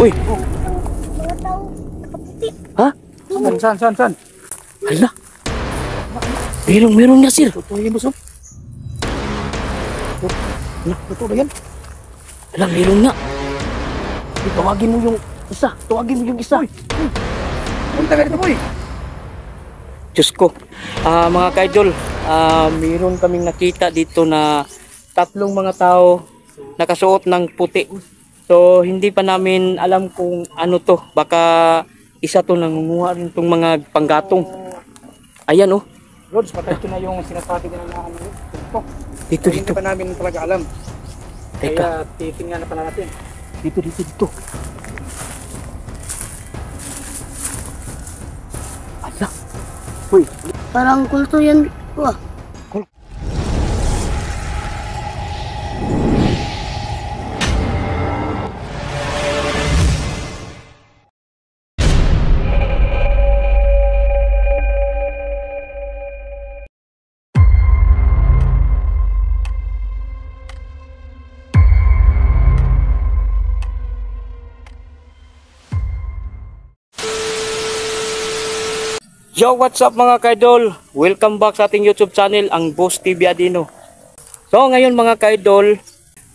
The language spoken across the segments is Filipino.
Uy! Mga tao, nakaputi. Ha? Saan? Hala! Meron nga, sir. Totoo yan, boss. Totoo ba yan? Hala, meron nga. Tawagin mo yung isa. Punta ka dito, boy. Diyos ko. Mga kaidol, meron kaming nakita dito na tatlong mga tao nakasuot ng puti. So, hindi pa namin alam kung ano to. Baka isa to nangunguha rin tong mga panggatong. Ayan, oh. Lods, patay ito na yung sinasabi nila na ano. Dito. Hindi pa namin talaga alam. Teka. Kaya titingnan na pala natin. Dito. Ala. Uy. Parang kulto yan. Wah. Yo, what's up mga kaidol? Welcome back sa ating YouTube channel, ang Boss TV Adino. So ngayon mga kaidol,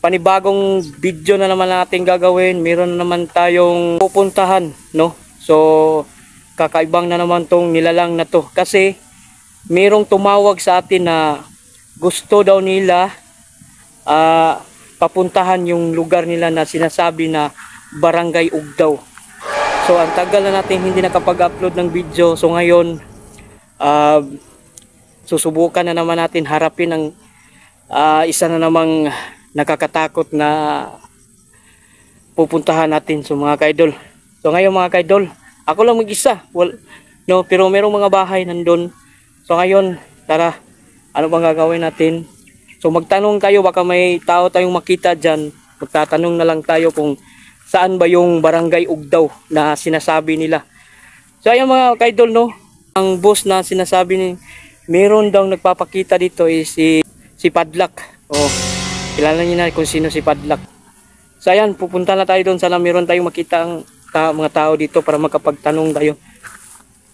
panibagong video na naman natin gagawin. Meron na naman tayong pupuntahan, no? So kakaibang na naman tong nilalang na to. Kasi merong tumawag sa atin na gusto daw nila papuntahan yung lugar nila na sinasabi na Barangay Ugdaw. So ang tagal na natin hindi nakapag-upload ng video. So ngayon susubukan na naman natin harapin ang isa na namang nakakatakot na pupuntahan natin. So mga kaidol. So ngayon mga kaidol, ako lang mag-isa. No, pero merong mga bahay nandun. So ngayon, tara, ano bang gagawin natin? So magtanong tayo, baka may tao tayong makita dyan. Magtatanong na lang tayo kung saan ba yung Barangay Ugdaw na sinasabi nila. So ayun mga kaidol, no, ang boss na sinasabi ni meron daw nagpapakita dito is si Padlak. Oh, kilala niyo na kung sino si Padlak. So ayan, pupunta na tayo doon, sana meron tayong makita ang mga tao dito para makapagtanong tayo.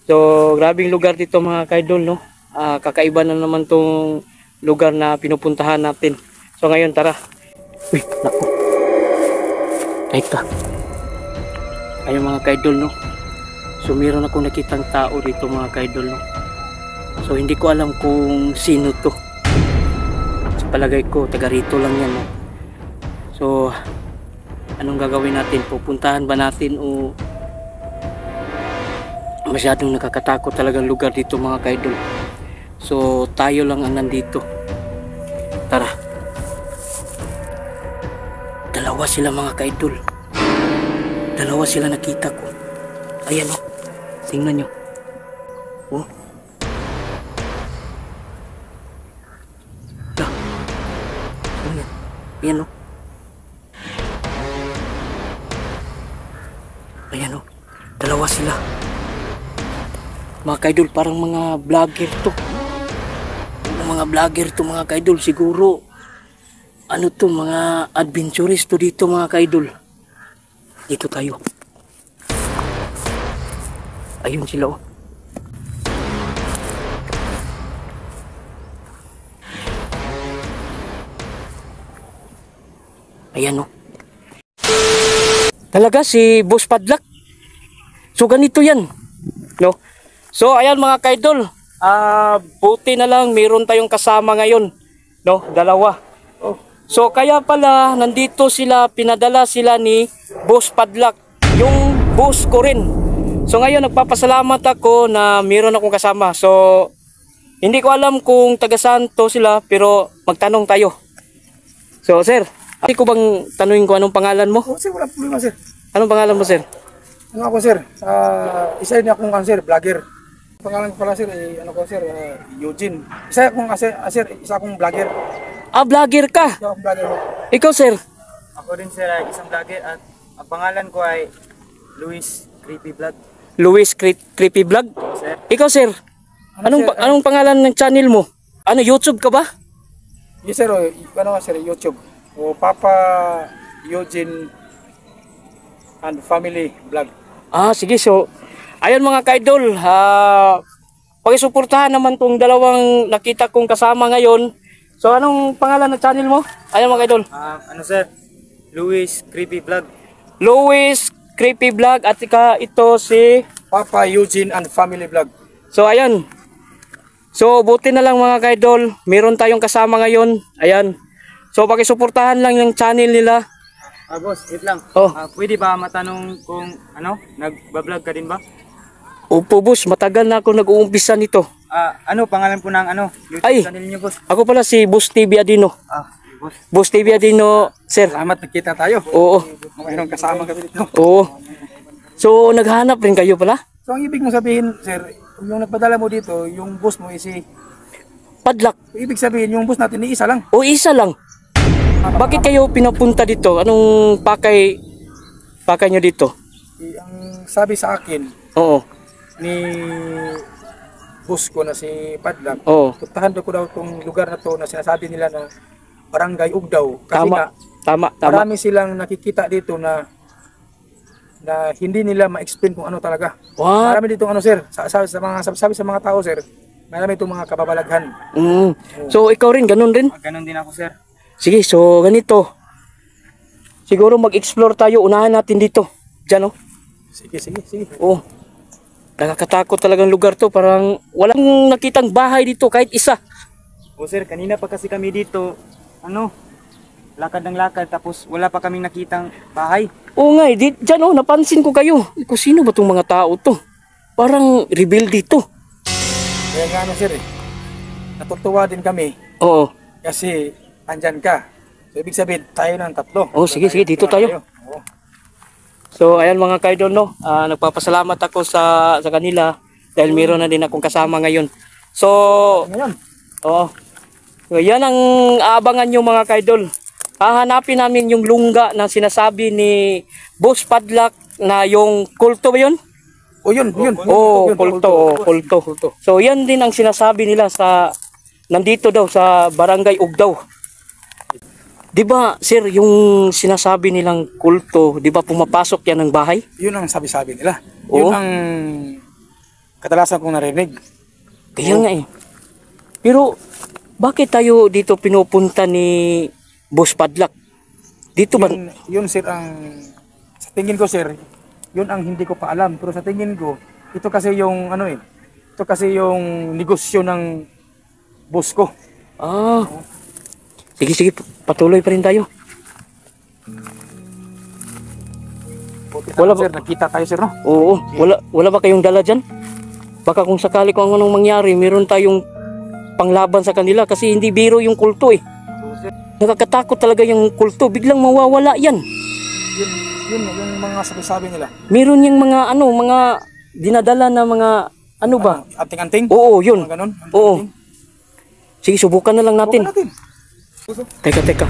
So grabing lugar dito mga kaidol, no. Kakaiba na naman tong lugar na pinupuntahan natin. So ngayon tara. Uy, naku. Teka. Ayun mga kaidol, no. So meron akong nakitang tao dito mga kaidol, no. So hindi ko alam kung sino to. Sa palagay ko taga rito lang yan, no. So anong gagawin natin? Pupuntahan ba natin o masyadong nakakatakot talagang lugar dito mga kaidol. So tayo lang ang nandito. Tara. Dalawa sila mga kaidol. Dalawa sila nakita ko. Ayan o. Tingnan nyo. Oh. Ayan. Ayan o. Ayan o. Dalawa sila. Mga kaidol, parang mga vlogger to. Mga vlogger to mga kaidol. Siguro ano to, mga adventurist to dito mga kaidol. Dito tayo. Ayun sila oh. Ayan oh. Talaga si Boss Padlak. So ganito yan, no? So ayan mga kaidol, buti na lang meron tayong kasama ngayon, no? Dalawa. So kaya pala nandito sila, pinadala sila ni Boss Padlak, yung boss ko rin. So ngayon nagpapasalamat ako na meron akong kasama. So hindi ko alam kung taga saan to sila, pero magtanong tayo. So sir, hindi ko bang tanungin ko anong pangalan mo? Oh, sir, wala problema, sir. Anong pangalan mo sir? Ano ako, sir? Isa din akong sir, vlogger. Pangalan ko pala, sir, ano ko, sir, Eugene. Isa akong vlogger. Vlogger ka? Isa akong vlogger. Ikaw sir? Ako din sir ay isang vlogger at ang pangalan ko ay Luis Creepy Vlog. Luis Creepy Vlog? Sir. Ikaw sir? Anong pangalan ng channel mo? Ano, YouTube ka ba? Yes, sir, ano, sir, YouTube. O Papa Eugene and Family Vlog. Sige. So, ayun mga ka-idol. Pakisuportahan naman tong dalawang nakita kong kasama ngayon. So, anong pangalan ng channel mo? Ayun mga ka-idol. Ano sir? Luis Creepy Vlog. Louis Creepy Vlog at ito si... Papa Eugene and Family Vlog. So, ayun. So, buti na lang mga ka-idol. Meron tayong kasama ngayon. Ayan. So, pakisuportahan lang yung channel nila. Boss, wait lang. Oh. Pwede ba matanong kung nagbablog ka din ba? Opo, boss. Matagal na ako nag-uumpisa nito. Ano pangalan po ng YouTube Ay. channel niyo, boss? Ako pala si Boss TV Adino. Boss. Boss TV Adino, sir. Salamat nakita tayo. Oo. Mayroong kasama kami dito. Oo. So, naghahanap rin kayo pala? So ang ibig mong sabihin, sir, yung nagpadala mo dito, yung boss mo is si... Padlak. Ibig sabihin, yung boss natin ni isa lang. O isa lang. Bakit kayo pinapunta dito? Anong pakay nyo dito? Ang sabi sa akin Oo. ni boss ko na si Padlak, Oo. puntahan ko daw itong lugar na to na sinasabi nila na Barangay Ugdaw. Kasi nga, Tama. marami silang nakikita dito na hindi nila ma-explain kung ano talaga. What? Marami dito sir, sabi sa mga tao sir, marami itong mga kababalaghan. So, ikaw rin, ganun rin? Ganon din ako, sir. Sige, so ganito. Siguro mag-explore tayo. Unahan natin dito. Diyan, oh. Sige. Oo. Nakakatakot talagang lugar to. Parang walang nakitang bahay dito kahit isa. Sir, kanina pa kasi kami dito, lakad ng lakad, tapos wala pa kaming nakitang bahay. Oo nga, dyan oh, napansin ko kayo. Kung sino ba tong mga tao to? Parang rebel dito. Kaya nga sir natutuwa din kami Oo. kasi andyan ka. So ibig sabihin tayo ng tatlo. Oh, sige, dito tayo. Oo. So, ayan mga kaidol, no? Nagpapasalamat ako sa kanila dahil meron na din akong kasama ngayon. So, Ngayon, oo. So, yan ang aabangan nyo mga kaidol. Hahanapin namin yung lungga na sinasabi ni Boss Padlak na yung kulto ba yun? yun. Kulto. So, yan din ang sinasabi nila nandito daw sa Barangay Ugdaw. Di ba, sir, yung sinasabi nilang kulto, di ba pumapasok yan ng bahay? Yun ang sabi-sabi nila. Oo. Yun ang kadalasan kong narinig. Kaya nga eh. Pero, bakit tayo dito pinupunta ni Boss Padlak? Dito ba? Yun sir sa tingin ko sir, yun ang hindi ko pa alam. Pero sa tingin ko, ito kasi yung ito kasi yung negosyo ng boss ko. Sige, patuloy pa rin tayo. Wala ba sir, nakita tayo sir no? Oo, wala ba kayong dala dyan? Baka kung sakali kung anong mangyari, meron tayong panglaban sa kanila kasi hindi biro yung kulto eh. Nakakatakot talaga yung kulto, biglang mawawala yan. Yun yung mga sabi-sabi nila. Meron yung mga mga dinadala na mga ba? Anting-anting? Oo, yun. Mga ganun? Oo. Sige, subukan na lang natin. Subukan natin. Teka.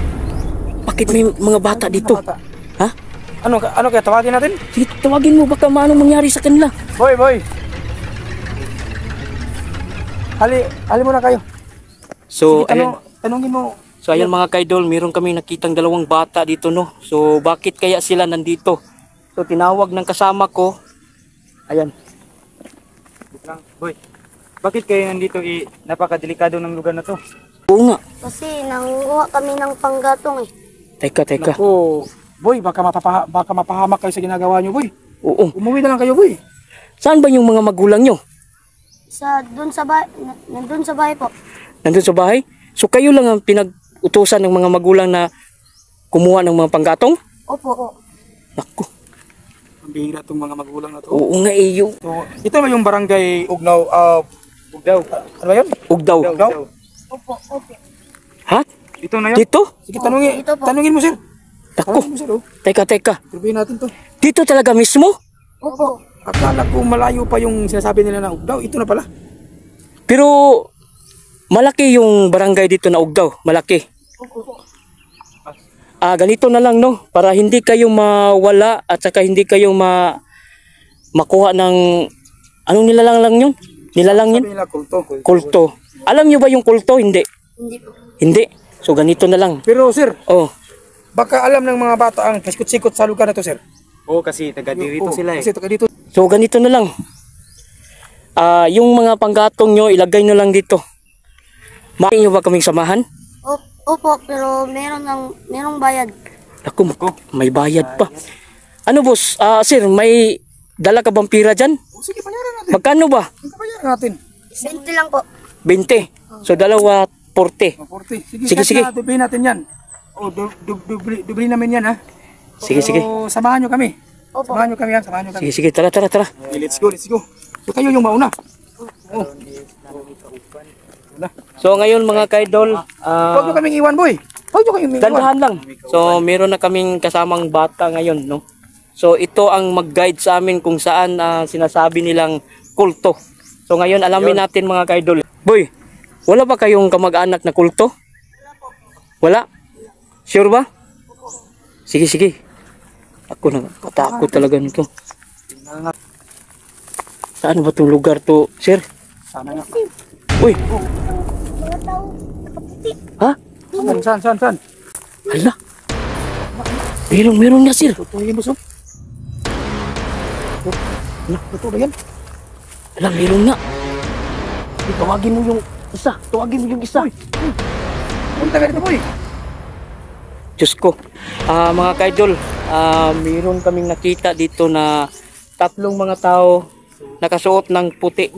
Bakit may mga bata dito? Bata. Ha? Ano kaya tawagin natin? Sige, tawagin mo baka maano mangyari sa kanila. Boy. Hali muna kayo. So, Sige, ayun. tanungin mo. So, ayan mga kaidol, meron kami nakitang dalawang bata dito, no? So, bakit kaya sila nandito? So, tinawag ng kasama ko. Ayan. Boy, bakit kayo nandito? Napakadelikado ng lugar na to. Oo nga. Kasi nangunguha kami ng panggatong eh. Teka. Naku, boy, baka mapahamak kayo sa ginagawa nyo, boy. Oo. Umuwi na lang kayo, boy. Saan ba yung mga magulang nyo? Nandun sa bahay po. Nandun sa bahay? So, kayo lang ang pinag-utusan ng mga magulang na kumuha ng mga panggatong? Opo. Naku. Ang bihira itong mga magulang na to. Oo nga eh. So, ito ba yung barangay Ugnaw? Ugdaw. Ano ba yun? Ugdaw. Opo. Ha? Ito na yun. Dito? Sige, Dito po. tanungin mo, sir. Naku. Tanungin mo, sir. Teka. Turbihin natin to. Dito talaga mismo? Opo. Akala ko malayo pa yung sinasabi nila na Ugdaw. Ito na pala. Pero, malaki yung barangay dito na Ugdaw. Malaki. Opo. Ganito na lang, no? Para hindi kayo mawala at saka hindi kayo makuha ng anong nilalang lang yun? Nilalang yun? Sabi nila kulto. Kulto. Alam nyo ba yung kulto? Hindi. Hindi po. Hindi. So ganito na lang. Pero, sir, Oh. baka alam ng mga bata ang pasikot-sikot sa lugar na to, sir. Oo, kasi taga dito Oo, sila eh. Kasi taga dito. So ganito na lang. Yung mga panggatong nyo, ilagay nyo lang dito. Maaari nyo ba kaming samahan? Opo, pero merong bayad. Ako, may bayad pa. Ano boss? Sir, may dala ka bang pira dyan? O, sige, bayaran natin. Magkano ba? Bayaran natin. 20 lang po. 20. So dalawa, 40. O, 40. Sige, Sige, kahit sige. na dublihin natin yan. O, dublihin namin yan, ha? Sige, sige. So, samahan nyo kami. Opo. Samahan nyo kami, ha? Samahan nyo kami. Sige, sige. Tara, tara, tara. Okay, let's go, let's go. So, kayo yung mauna. Oh. So ngayon mga kaidol, Huwag nyo kaming iwan, boy. Huwag nyo kaming iwan. dandahan lang. So meron na kaming kasamang bata ngayon, no? So ito ang mag-guide sa amin kung saan sinasabi nilang kulto. So ngayon alamin natin mga kaidol. Boy, wala ba kayong kamag-anak na kulto? Wala? Sure ba? Sige, sige. Ako na, katakot talaga nito. Saan ba itong lugar to, sir? Sana nga. Uy! Ha? Saan? Hala! Meron nga, sir. Totoo yun, boss. Totoo ba yan? Hala, meron nga. Tawagin mo yung isa. Tawagin mo yung isa. Punta ka dito, boy. Diyos ko. Mga kaidol, meron kaming nakita dito na tatlong mga tao nakasuot ng puti.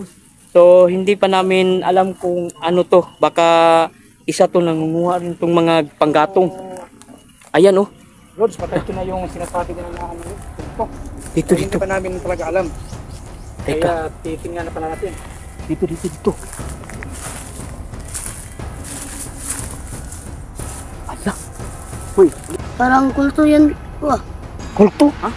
So, hindi pa namin alam kung ano to. Baka isa to nangunguha rin tong mga panggatong. Ayan, oh. Lods, patay ko na yung sinasabi nila na ano. Dito, Hindi dito. pa namin talaga alam. Teka. Kaya titingnan na pala natin. Dito. Ala. Uy, Parang kulto yan po. kulto? Ha?